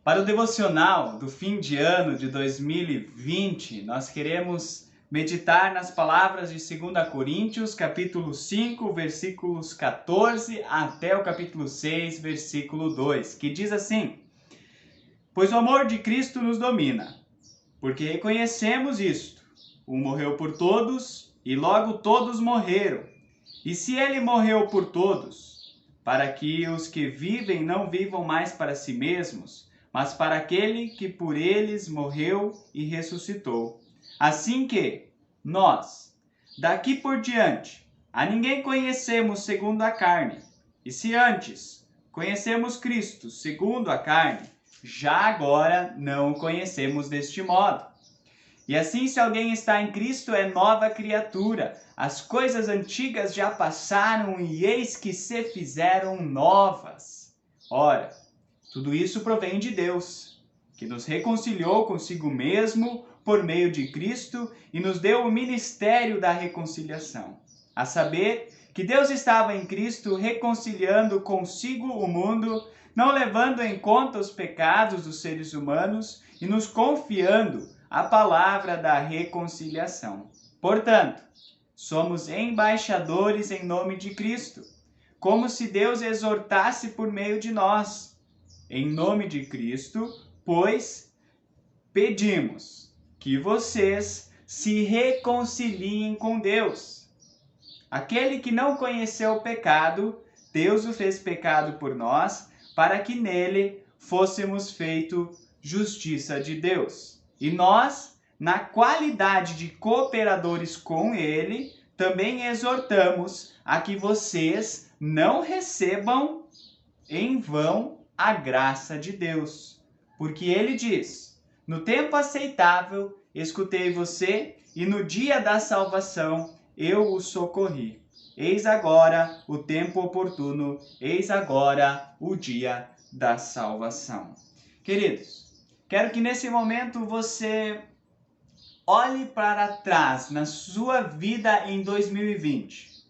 Para o devocional do fim de ano de 2020, nós queremos meditar nas palavras de 2 Coríntios, capítulo 5, versículos 14 até o capítulo 6, versículo 2, que diz assim: Pois o amor de Cristo nos domina, porque reconhecemos isto: um morreu por todos e logo todos morreram. E se ele morreu por todos, para que os que vivem não vivam mais para si mesmos, mas para aquele que por eles morreu e ressuscitou. Assim que nós, daqui por diante, a ninguém conhecemos segundo a carne. E se antes conhecemos Cristo segundo a carne, já agora não o conhecemos deste modo. E assim, se alguém está em Cristo, é nova criatura. As coisas antigas já passaram e eis que se fizeram novas. Ora, tudo isso provém de Deus, que nos reconciliou consigo mesmo por meio de Cristo e nos deu o ministério da reconciliação. A saber, que Deus estava em Cristo reconciliando consigo o mundo, não levando em conta os pecados dos seres humanos e nos confiando a palavra da reconciliação. Portanto, somos embaixadores em nome de Cristo, como se Deus exortasse por meio de nós. Em nome de Cristo, pois, pedimos que vocês se reconciliem com Deus. Aquele que não conheceu o pecado, Deus o fez pecado por nós, para que nele fôssemos feitos justiça de Deus. E nós, na qualidade de cooperadores com ele, também exortamos a que vocês não recebam em vão a graça de Deus. Porque ele diz: no tempo aceitável escutei você, e no dia da salvação eu o socorri. Eis agora o tempo oportuno, eis agora o dia da salvação. Queridos, quero que nesse momento você olhe para trás na sua vida em 2020.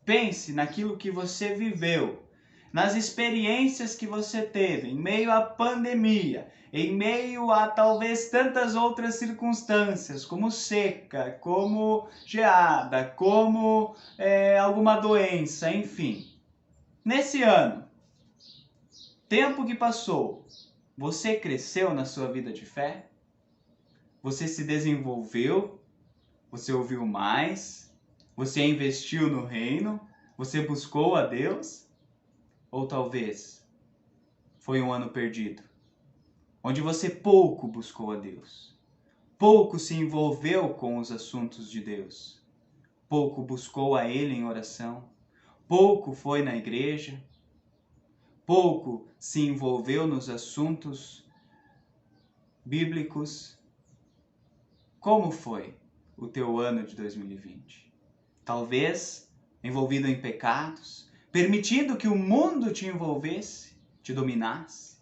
Pense naquilo que você viveu, nas experiências que você teve em meio à pandemia, em meio a talvez tantas outras circunstâncias, como seca, como geada, como alguma doença, enfim. Nesse ano, tempo que passou, você cresceu na sua vida de fé? Você se desenvolveu? Você ouviu mais? Você investiu no reino? Você buscou a Deus? Ou talvez foi um ano perdido, onde você pouco buscou a Deus, pouco se envolveu com os assuntos de Deus, pouco buscou a Ele em oração, pouco foi na igreja, pouco se envolveu nos assuntos bíblicos. Como foi o teu ano de 2020? Talvez envolvido em pecados, permitindo que o mundo te envolvesse, te dominasse.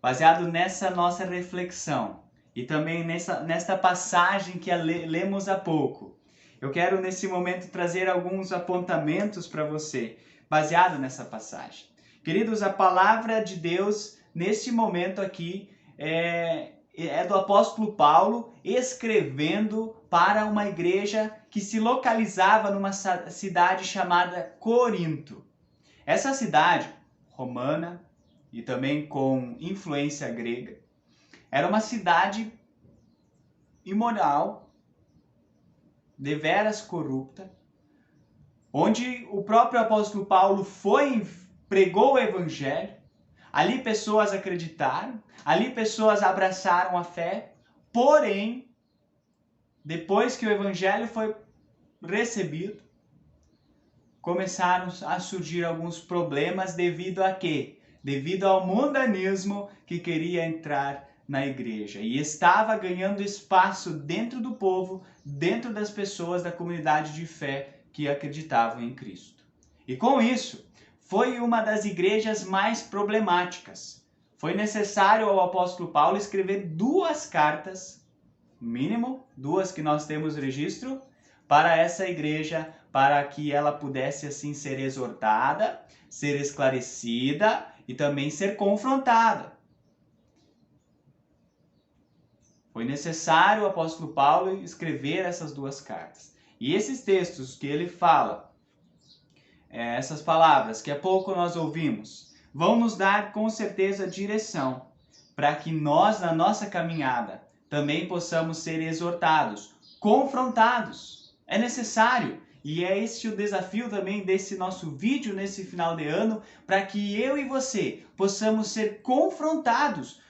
Baseado nessa nossa reflexão e também nesta passagem que lemos há pouco, eu quero nesse momento trazer alguns apontamentos para você, baseado nessa passagem. Queridos, a palavra de Deus neste momento aqui é do apóstolo Paulo escrevendo para uma igreja que se localizava numa cidade chamada Corinto. Essa cidade romana e também com influência grega era uma cidade imoral, deveras corrupta, onde o próprio apóstolo Paulo pregou o evangelho. Ali pessoas acreditaram, ali pessoas abraçaram a fé, porém, depois que o evangelho foi recebido, começaram a surgir alguns problemas devido a quê? Devido ao mundanismo que queria entrar na igreja e estava ganhando espaço dentro do povo, dentro das pessoas da comunidade de fé que acreditavam em Cristo. E com isso, foi uma das igrejas mais problemáticas. Foi necessário ao apóstolo Paulo escrever 2 cartas, mínimo 2 que nós temos registro, para essa igreja, para que ela pudesse assim ser exortada, ser esclarecida e também ser confrontada. Foi necessário o apóstolo Paulo escrever essas duas cartas. E esses textos que ele fala, essas palavras que há pouco nós ouvimos, vão nos dar com certeza direção para que nós, na nossa caminhada, também possamos ser exortados, confrontados. É necessário. E é este o desafio também desse nosso vídeo nesse final de ano, para que eu e você possamos ser confrontados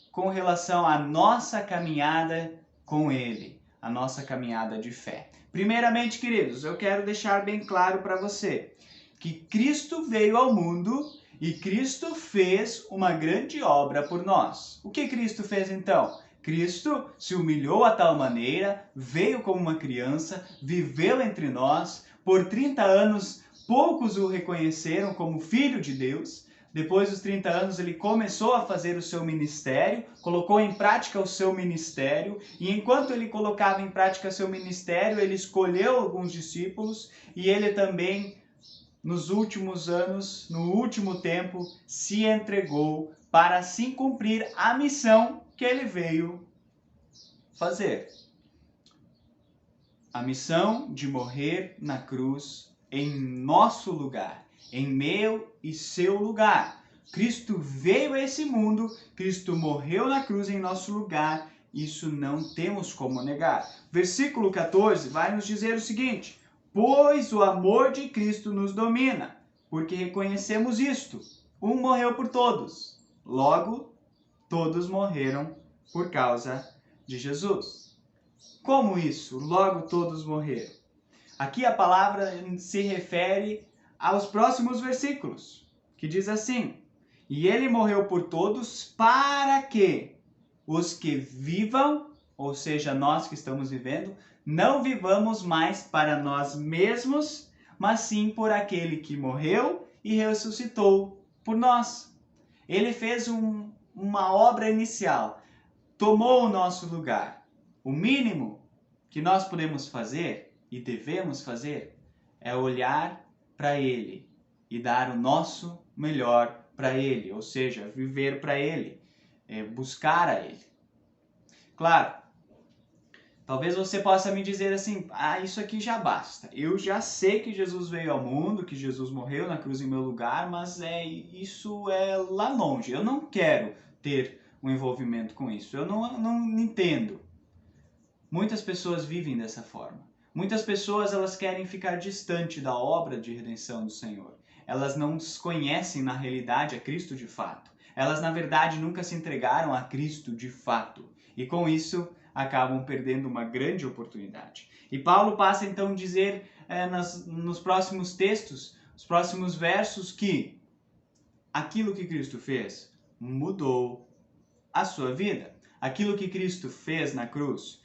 com relação à nossa caminhada com Ele, a nossa caminhada de fé. Primeiramente, queridos, eu quero deixar bem claro para você que Cristo veio ao mundo e Cristo fez uma grande obra por nós. O que Cristo fez então? Cristo se humilhou a tal maneira, veio como uma criança, viveu entre nós, por 30 anos poucos o reconheceram como Filho de Deus. Depois dos 30 anos ele começou a fazer o seu ministério, colocou em prática o seu ministério, e enquanto ele colocava em prática seu ministério, ele escolheu alguns discípulos, e ele também, nos últimos anos, no último tempo, se entregou para assim cumprir a missão que ele veio fazer. A missão de morrer na cruz em nosso lugar, em meu e seu lugar. Cristo veio a esse mundo, Cristo morreu na cruz em nosso lugar, isso não temos como negar. Versículo 14 vai nos dizer o seguinte: pois o amor de Cristo nos domina, porque reconhecemos isto, um morreu por todos, logo todos morreram por causa de Jesus. Como isso? Logo todos morreram. Aqui a palavra se refere aos próximos versículos, que diz assim: e ele morreu por todos para que os que vivam, ou seja, nós que estamos vivendo, não vivamos mais para nós mesmos, mas sim por aquele que morreu e ressuscitou por nós. Ele fez uma obra inicial, tomou o nosso lugar. O mínimo que nós podemos fazer e devemos fazer é olhar para Ele e dar o nosso melhor para Ele, ou seja, viver para Ele, buscar a Ele. Claro, talvez você possa me dizer assim: isso aqui já basta. Eu já sei que Jesus veio ao mundo, que Jesus morreu na cruz em meu lugar, mas isso é lá longe. Eu não quero ter um envolvimento com isso. Eu não entendo. Muitas pessoas vivem dessa forma. Muitas pessoas elas querem ficar distante da obra de redenção do Senhor. Elas não conhecem na realidade a Cristo de fato. Elas na verdade nunca se entregaram a Cristo de fato. E com isso acabam perdendo uma grande oportunidade. E Paulo passa então a dizer nos próximos textos, os próximos versos, que aquilo que Cristo fez mudou a sua vida. Aquilo que Cristo fez na cruz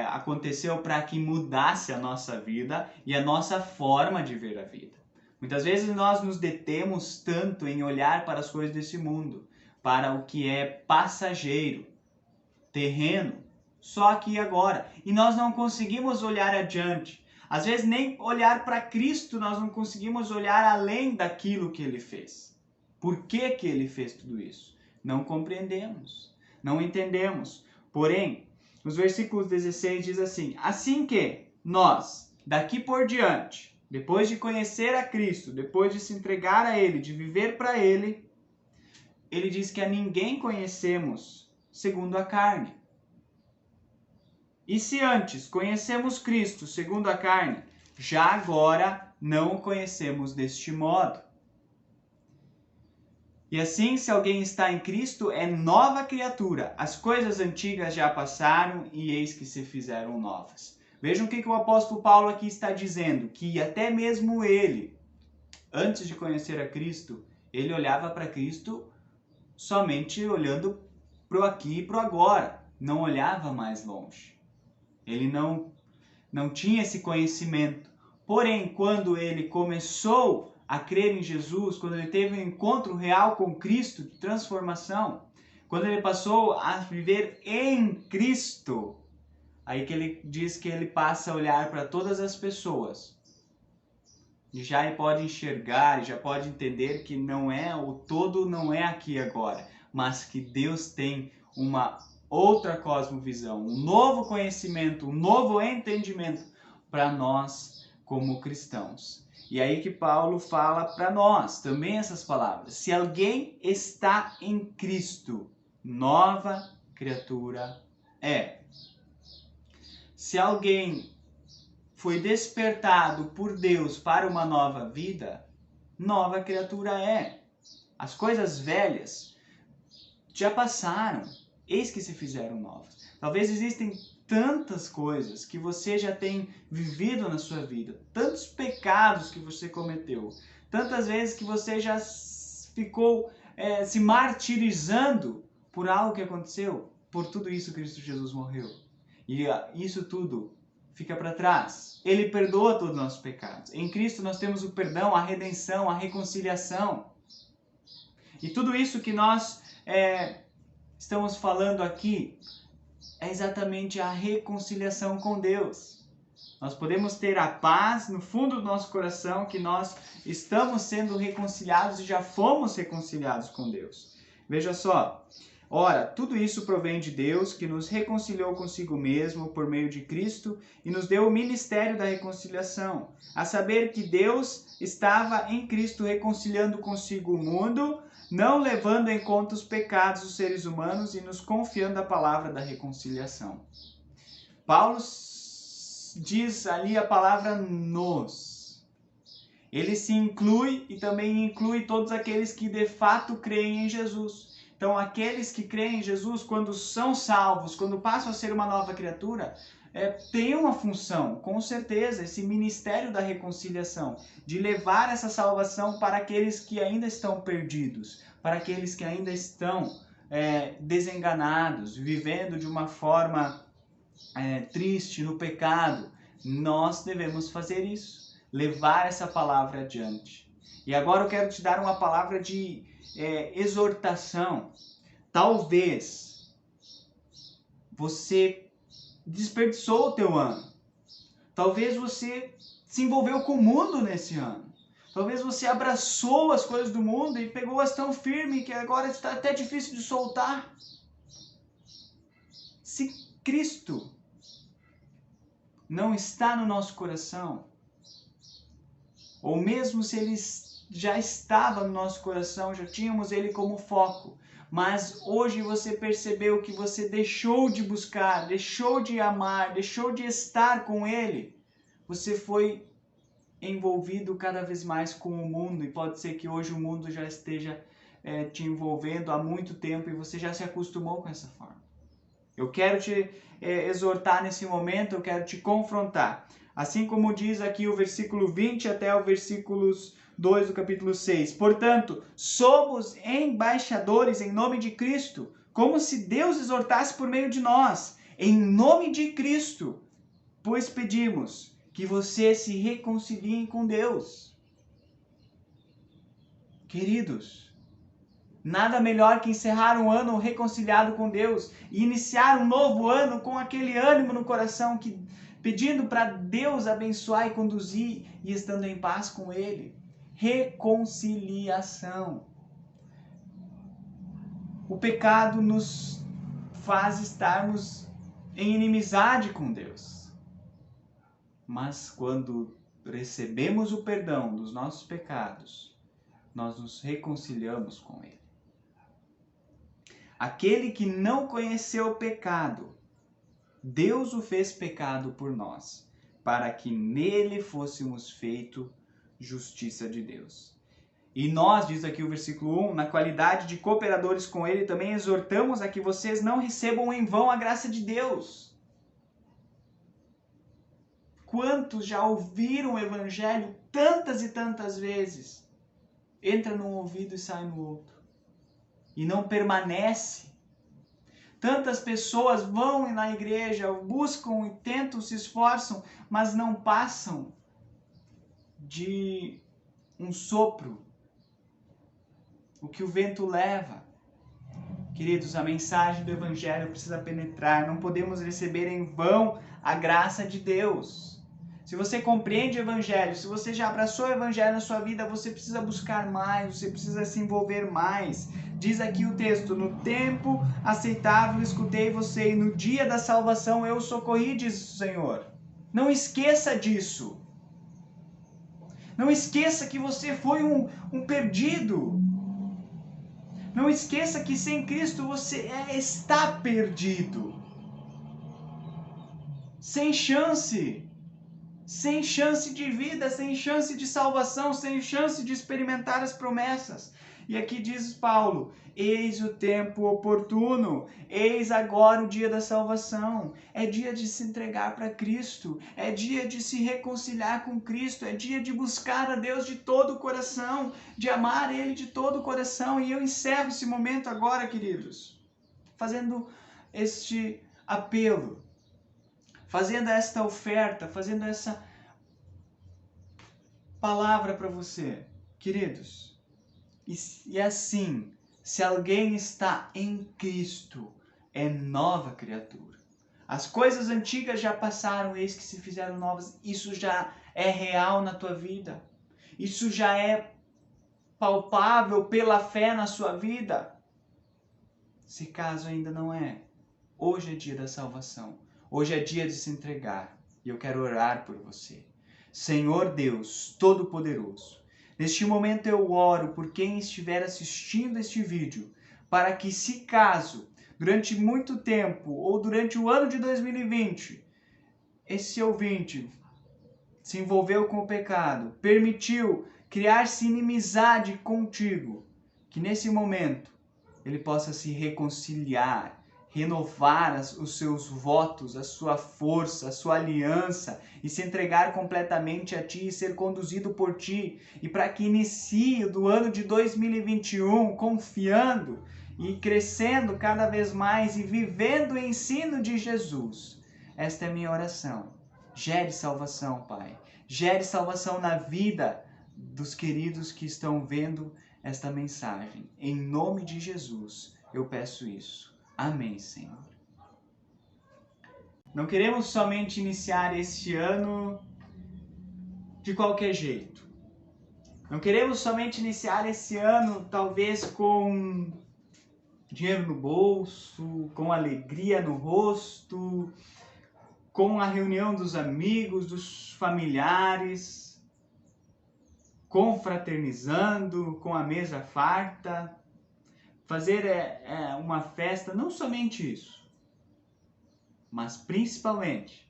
aconteceu para que mudasse a nossa vida e a nossa forma de ver a vida. Muitas vezes nós nos detemos tanto em olhar para as coisas desse mundo, para o que é passageiro, terreno, só aqui e agora. E nós não conseguimos olhar adiante. Às vezes nem olhar para Cristo nós não conseguimos olhar além daquilo que Ele fez. Por que que Ele fez tudo isso? Não compreendemos, não entendemos. Porém, nos versículos 16 diz assim: assim que nós, daqui por diante, depois de conhecer a Cristo, depois de se entregar a Ele, de viver para Ele, Ele diz que a ninguém conhecemos segundo a carne. E se antes conhecemos Cristo segundo a carne, já agora não o conhecemos deste modo. E assim, se alguém está em Cristo, é nova criatura. As coisas antigas já passaram e eis que se fizeram novas. Vejam o que o apóstolo Paulo aqui está dizendo, que até mesmo ele, antes de conhecer a Cristo, ele olhava para Cristo somente olhando para o aqui e para o agora. Não olhava mais longe. Ele não tinha esse conhecimento. Porém, quando ele começou a crer em Jesus, quando ele teve um encontro real com Cristo de transformação, quando ele passou a viver em Cristo, aí que ele diz que ele passa a olhar para todas as pessoas e já pode enxergar, e já pode entender que não é o todo, não é aqui agora, mas que Deus tem uma outra cosmovisão, um novo conhecimento, um novo entendimento para nós como cristãos. E aí que Paulo fala para nós também essas palavras. Se alguém está em Cristo, nova criatura é. Se alguém foi despertado por Deus para uma nova vida, nova criatura é. As coisas velhas já passaram, eis que se fizeram novas. Talvez existem tantas coisas que você já tem vivido na sua vida, tantos pecados que você cometeu, tantas vezes que você já ficou se martirizando por algo que aconteceu. Por tudo isso Cristo Jesus morreu. E isso tudo fica para trás. Ele perdoa todos os nossos pecados. Em Cristo nós temos o perdão, a redenção, a reconciliação. E tudo isso que nós estamos falando aqui é exatamente a reconciliação com Deus. Nós podemos ter a paz no fundo do nosso coração que nós estamos sendo reconciliados e já fomos reconciliados com Deus. Veja só. Ora, tudo isso provém de Deus, que nos reconciliou consigo mesmo por meio de Cristo e nos deu o ministério da reconciliação, a saber que Deus estava em Cristo reconciliando consigo o mundo, não levando em conta os pecados dos seres humanos e nos confiando a palavra da reconciliação. Paulo diz ali a palavra nos. Ele se inclui e também inclui todos aqueles que de fato creem em Jesus. Então, aqueles que creem em Jesus, quando são salvos, quando passam a ser uma nova criatura, tem uma função, com certeza, esse ministério da reconciliação, de levar essa salvação para aqueles que ainda estão perdidos, para aqueles que ainda estão desenganados, vivendo de uma forma triste no pecado. Nós devemos fazer isso, levar essa palavra adiante. E agora eu quero te dar uma palavra de exortação. Talvez você desperdiçou o teu ano. Talvez você se envolveu com o mundo nesse ano. Talvez você abraçou as coisas do mundo e pegou-as tão firme que agora está até difícil de soltar. Se Cristo não está no nosso coração, ou mesmo se Ele já estava no nosso coração, já tínhamos Ele como foco, mas hoje você percebeu que você deixou de buscar, deixou de amar, deixou de estar com Ele, você foi envolvido cada vez mais com o mundo, e pode ser que hoje o mundo já esteja te envolvendo há muito tempo e você já se acostumou com essa forma. Eu quero te exortar nesse momento, eu quero te confrontar. Assim como diz aqui o versículo 20 até o versículo 2 do capítulo 6. Portanto, somos embaixadores em nome de Cristo, como se Deus exortasse por meio de nós. Em nome de Cristo, pois pedimos que vocês se reconciliem com Deus. Queridos, nada melhor que encerrar um ano reconciliado com Deus e iniciar um novo ano com aquele ânimo no coração, pedindo para Deus abençoar e conduzir e estando em paz com Ele. Reconciliação. O pecado nos faz estarmos em inimizade com Deus. Mas quando recebemos o perdão dos nossos pecados, nós nos reconciliamos com Ele. Aquele que não conheceu o pecado, Deus o fez pecado por nós, para que nele fôssemos feito justiça de Deus. E nós, diz aqui o versículo 1, na qualidade de cooperadores com Ele, também exortamos a que vocês não recebam em vão a graça de Deus. Quantos já ouviram o Evangelho tantas e tantas vezes? Entra num ouvido e sai no outro. E não permanece. Tantas pessoas vão na igreja, buscam e tentam, se esforçam, mas não passam de um sopro. O que o vento leva. Queridos, a mensagem do Evangelho precisa penetrar. Não podemos receber em vão a graça de Deus. Se você compreende o Evangelho, se você já abraçou o Evangelho na sua vida, você precisa buscar mais, você precisa se envolver mais. Diz aqui o texto: no tempo aceitável escutei você, e no dia da salvação eu socorri, diz o Senhor. Não esqueça disso. Não esqueça que você foi um perdido. Não esqueça que sem Cristo você está perdido. Sem chance. Sem chance de vida, sem chance de salvação, sem chance de experimentar as promessas. E aqui diz Paulo: eis o tempo oportuno, eis agora o dia da salvação. É dia de se entregar para Cristo, é dia de se reconciliar com Cristo, é dia de buscar a Deus de todo o coração, de amar Ele de todo o coração. E eu encerro esse momento agora, queridos, fazendo este apelo, fazendo esta oferta, fazendo essa palavra para você. Queridos, e assim, se alguém está em Cristo, é nova criatura. As coisas antigas já passaram, eis que se fizeram novas. Isso já é real na tua vida. Isso já é palpável pela fé na sua vida. Se caso ainda não é, hoje é dia da salvação. Hoje é dia de se entregar, e eu quero orar por você. Senhor Deus Todo-Poderoso, neste momento eu oro por quem estiver assistindo este vídeo, para que, se caso, durante muito tempo, ou durante o ano de 2020, esse ouvinte se envolveu com o pecado, permitiu criar-se inimizade contigo, que nesse momento ele possa se reconciliar, renovar os seus votos, a sua força, a sua aliança e se entregar completamente a Ti e ser conduzido por Ti, e para que inicie do ano de 2021 confiando e crescendo cada vez mais e vivendo o ensino de Jesus. Esta é a minha oração. Gere salvação, Pai. Gere salvação na vida dos queridos que estão vendo esta mensagem. Em nome de Jesus, eu peço isso. Amém, Senhor. Não queremos somente iniciar este ano de qualquer jeito. Não queremos somente iniciar esse ano, talvez, com dinheiro no bolso, com alegria no rosto, com a reunião dos amigos, dos familiares, confraternizando, com a mesa farta. Fazer uma festa, não somente isso, mas principalmente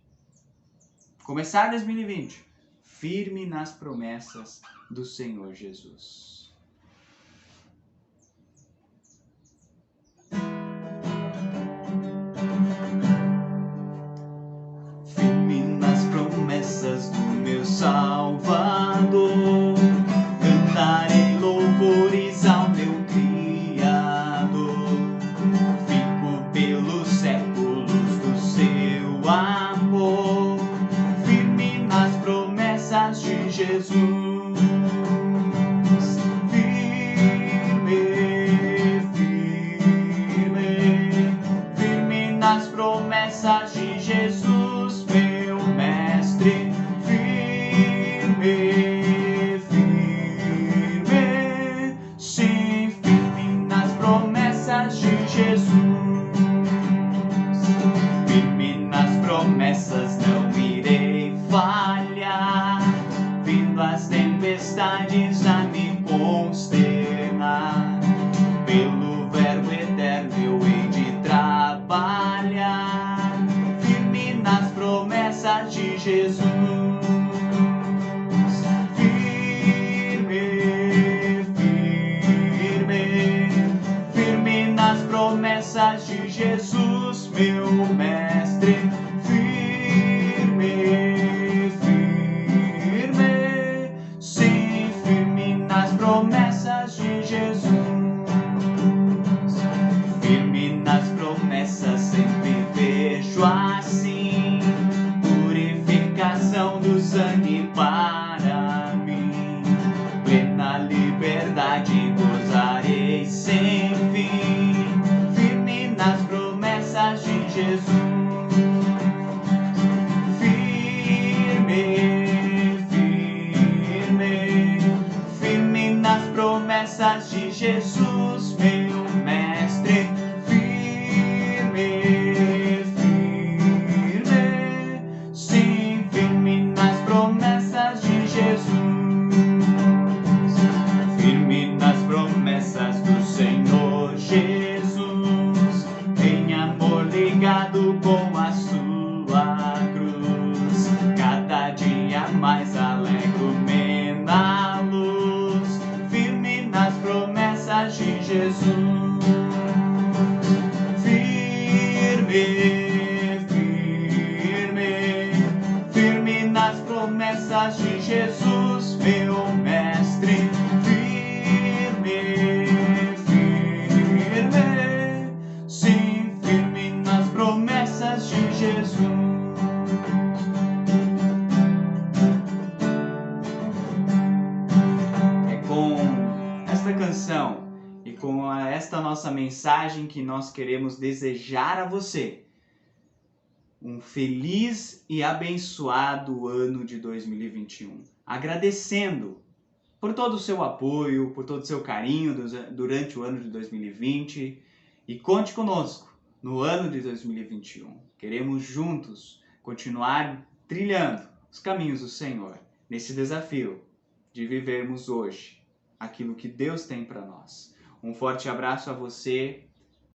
começar 2020 firme nas promessas do Senhor Jesus. Firme nas promessas do meu Salvador, cantarei louvores ao meu Jesus, firme, firme, firme nas promessas de Jesus, meu mestre, firme, firme, sim, firme nas promessas de Jesus, firme nas promessas, não irei falhar. As tempestades a me consternar, pelo verbo eterno eu hei de trabalhar, firme nas promessas de Jesus, firme, firme, firme nas promessas de Jesus, meu mestre, firme. Promessas de Jesus, firme nas promessas, sempre vejo assim, purificação do sangue para mim, plena liberdade gozarei sem fim, firme nas promessas de Jesus. Jesus, meu mestre, firme, firme, sim, firme nas promessas de Jesus, firme nas promessas do Senhor Jesus, em amor ligado com a sua cruz, cada dia mais alegro-me na luz, firme nas promessas de Jesus, firme, firme, firme nas promessas de Jesus, meu mestre, firme, firme, sim, firme nas promessas de Jesus. É com esta canção e com esta nossa mensagem que nós queremos desejar a você um feliz e abençoado ano de 2021. Agradecendo por todo o seu apoio, por todo o seu carinho durante o ano de 2020 e conte conosco no ano de 2021. Queremos juntos continuar trilhando os caminhos do Senhor nesse desafio de vivermos hoje aquilo que Deus tem para nós. Um forte abraço a você